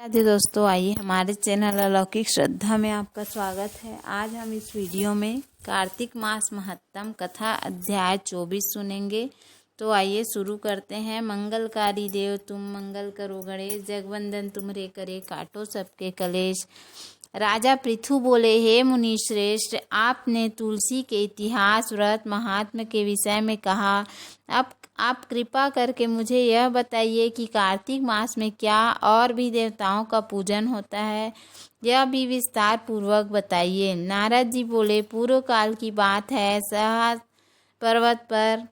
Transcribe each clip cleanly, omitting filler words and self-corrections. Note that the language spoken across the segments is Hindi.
राधे दोस्तों, आइए हमारे चैनल अलौकिक श्रद्धा में आपका स्वागत है। आज हम इस वीडियो में कार्तिक मास महत्तम कथा अध्याय 24 सुनेंगे। तो आइए शुरू करते हैं। मंगलकारी देव तुम मंगल करो गणेश, जगवंदन तुम्हारे करे काटो सबके कलेश। राजा पृथु बोले, हे मुनि श्रेष्ठ, आपने तुलसी के इतिहास व्रत महात्म के विषय में कहा। अब आप कृपा करके मुझे यह बताइए कि कार्तिक मास में क्या और भी देवताओं का पूजन होता है, यह भी विस्तार पूर्वक बताइए। नारद जी बोले, पूर्व काल की बात है। सहा पर्वत पर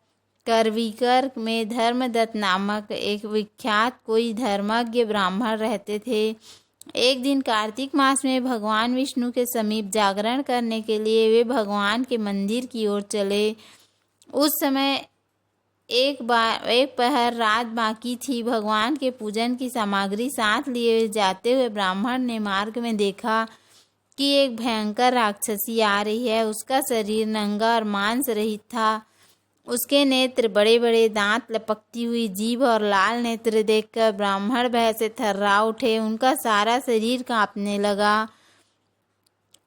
करविकर में धर्मदत्त नामक एक विख्यात कोई धर्मज्ञ ब्राह्मण रहते थे। एक दिन कार्तिक मास में भगवान विष्णु के समीप जागरण करने के लिए वे भगवान के मंदिर की ओर चले। उस समय एक पहर रात बाकी थी। भगवान के पूजन की सामग्री साथ लिए जाते हुए ब्राह्मण ने मार्ग में देखा कि एक भयंकर राक्षसी आ रही है। उसका शरीर नंगा और मांस रहित था। उसके नेत्र बड़े बड़े, दांत, लपकती हुई जीभ और लाल नेत्र देखकर ब्राह्मण भय से थर्रा उठे। उनका सारा शरीर कांपने लगा।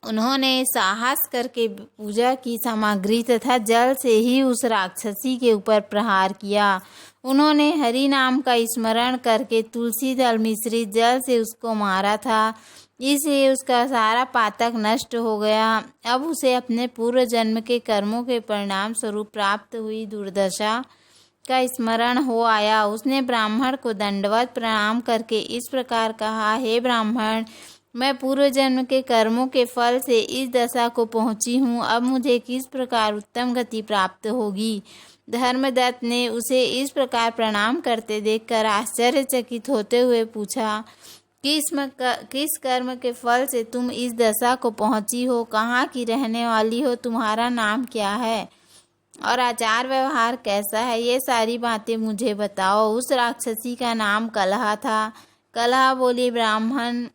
उन्होंने साहस करके पूजा की सामग्री तथा जल से ही उस राक्षसी के ऊपर प्रहार किया। उन्होंने हरि नाम का स्मरण करके तुलसी दल मिश्रित जल से उसको मारा था, इसलिए उसका सारा पातक नष्ट हो गया। अब उसे अपने पूर्व जन्म के कर्मों के परिणाम स्वरूप प्राप्त हुई दुर्दशा का स्मरण हो आया। उसने ब्राह्मण को दंडवत प्रणाम करके इस प्रकार कहा, हे ब्राह्मण, मैं पूर्व जन्म के कर्मों के फल से इस दशा को पहुंची हूँ। अब मुझे किस प्रकार उत्तम गति प्राप्त होगी। धर्मदत्त ने उसे इस प्रकार प्रणाम करते देखकर आश्चर्यचकित होते हुए पूछा, किस कर्म के फल से तुम इस दशा को पहुंची हो, कहाँ की रहने वाली हो, तुम्हारा नाम क्या है और आचार व्यवहार कैसा है, ये सारी बातें मुझे बताओ। उस राक्षसी का नाम कलहा था। कलहा बोली, ब्राह्मण,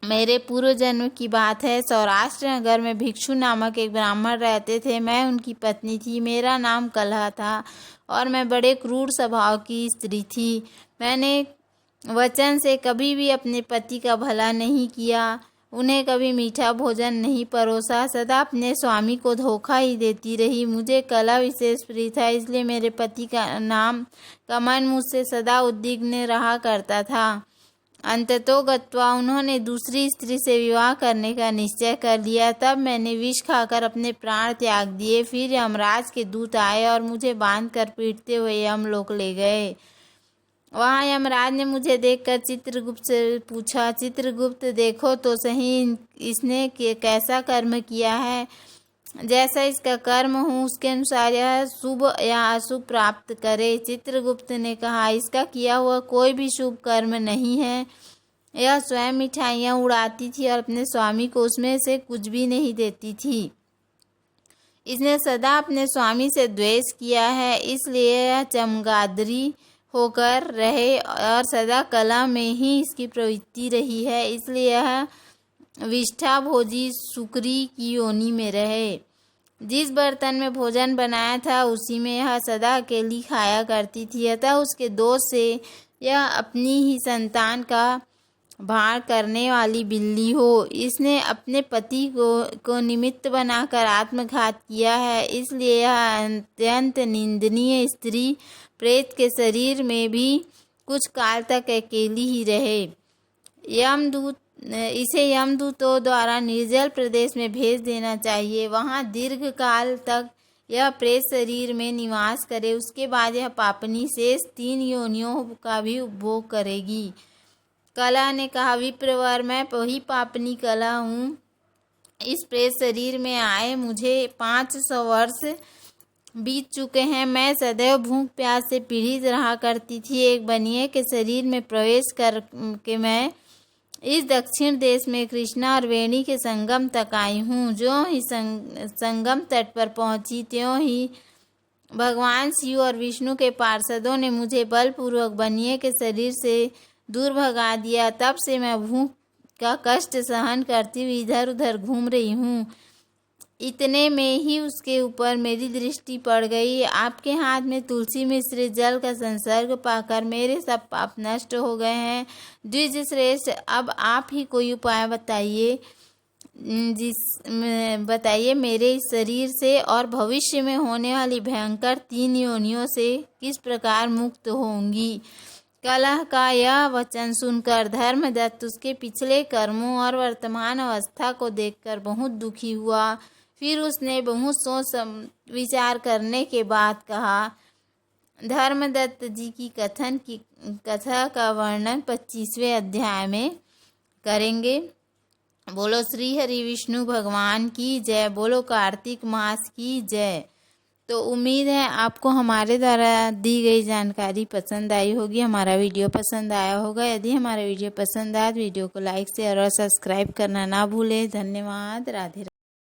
मेरे पूर्व जन्म की बात है। सौराष्ट्र नगर में भिक्षु नामक एक ब्राह्मण रहते थे। मैं उनकी पत्नी थी। मेरा नाम कलहा था और मैं बड़े क्रूर स्वभाव की स्त्री थी। मैंने वचन से कभी भी अपने पति का भला नहीं किया, उन्हें कभी मीठा भोजन नहीं परोसा, सदा अपने स्वामी को धोखा ही देती रही। मुझे कलह विशेष प्रिय था, इसलिए मेरे पति का नाम का मन मुझसे सदा उद्विग्न रहा करता था। अंततोगत्वा उन्होंने दूसरी स्त्री से विवाह करने का निश्चय कर लिया। तब मैंने विष खाकर अपने प्राण त्याग दिए। फिर यमराज के दूत आए और मुझे बांधकर पीटते हुए यमलोक ले गए। वहाँ यमराज ने मुझे देखकर चित्रगुप्त से पूछा, चित्रगुप्त, देखो तो सही इसने कैसा कर्म किया है। जैसा इसका कर्म हो उसके अनुसार यह शुभ या अशुभ प्राप्त करे। चित्रगुप्त ने कहा, इसका किया हुआ कोई भी शुभ कर्म नहीं है। यह स्वयं मिठाइयाँ उड़ाती थी और अपने स्वामी को उसमें से कुछ भी नहीं देती थी। इसने सदा अपने स्वामी से द्वेष किया है, इसलिए यह चमगादड़ी होकर रहे और सदा कला में ही इसकी प्रवृत्ति रही है, इसलिए यह विष्ठा भोजी सुकरी की योनि में रहे। जिस बर्तन में भोजन बनाया था उसी में यह सदा अकेली खाया करती थी। अतः उसके दोष से यह अपनी ही संतान का भार करने वाली बिल्ली हो। इसने अपने पति को निमित्त बनाकर आत्मघात किया है, इसलिए यह अत्यंत निंदनीय स्त्री प्रेत के शरीर में भी कुछ काल तक अकेली ही रहे। इसे यमदूतों द्वारा निर्जल प्रदेश में भेज देना चाहिए। वहाँ दीर्घ काल तक यह प्रेत शरीर में निवास करे। उसके बाद यह पापनी शेष 3 योनियों का भी उपभोग करेगी। कला ने कहा, विप्रवर, मैं वही पापनी कला हूँ। इस प्रेत शरीर में आए मुझे 500 वर्ष बीत चुके हैं। मैं सदैव भूख प्यास से पीड़ित रहा करती थी। एक बनिए के शरीर में प्रवेश करके मैं इस दक्षिण देश में कृष्णा और वेणी के संगम तक आई हूँ। जो ही संगम तट पर पहुँची त्यों ही भगवान शिव और विष्णु के पार्षदों ने मुझे बलपूर्वक बनिए के शरीर से दूर भगा दिया। तब से मैं भूख का कष्ट सहन करती हुई इधर उधर घूम रही हूँ। इतने में ही उसके ऊपर मेरी दृष्टि पड़ गई। आपके हाथ में तुलसी मिश्रित जल का संसर्ग पाकर मेरे सब पाप नष्ट हो गए हैं। द्विज श्रेष्ठ, अब आप ही कोई उपाय बताइए बताइए मेरे इस शरीर से और भविष्य में होने वाली भयंकर 3 योनियों से किस प्रकार मुक्त होंगी। कलह का यह वचन सुनकर धर्मदत्त उसके पिछले कर्मों और वर्तमान अवस्था को देखकर बहुत दुखी हुआ। फिर उसने बहुत सोच विचार करने के बाद कहा, धर्मदत्त जी की कथा का वर्णन 25वें अध्याय में करेंगे। बोलो श्री हरि विष्णु भगवान की जय, बोलो कार्तिक मास की जय। तो उम्मीद है आपको हमारे द्वारा दी गई जानकारी पसंद आई होगी, हमारा वीडियो पसंद आया होगा। यदि हमारा वीडियो पसंद आया तो वीडियो को लाइक शेयर और सब्सक्राइब करना ना भूलें। धन्यवाद। राधे राधे।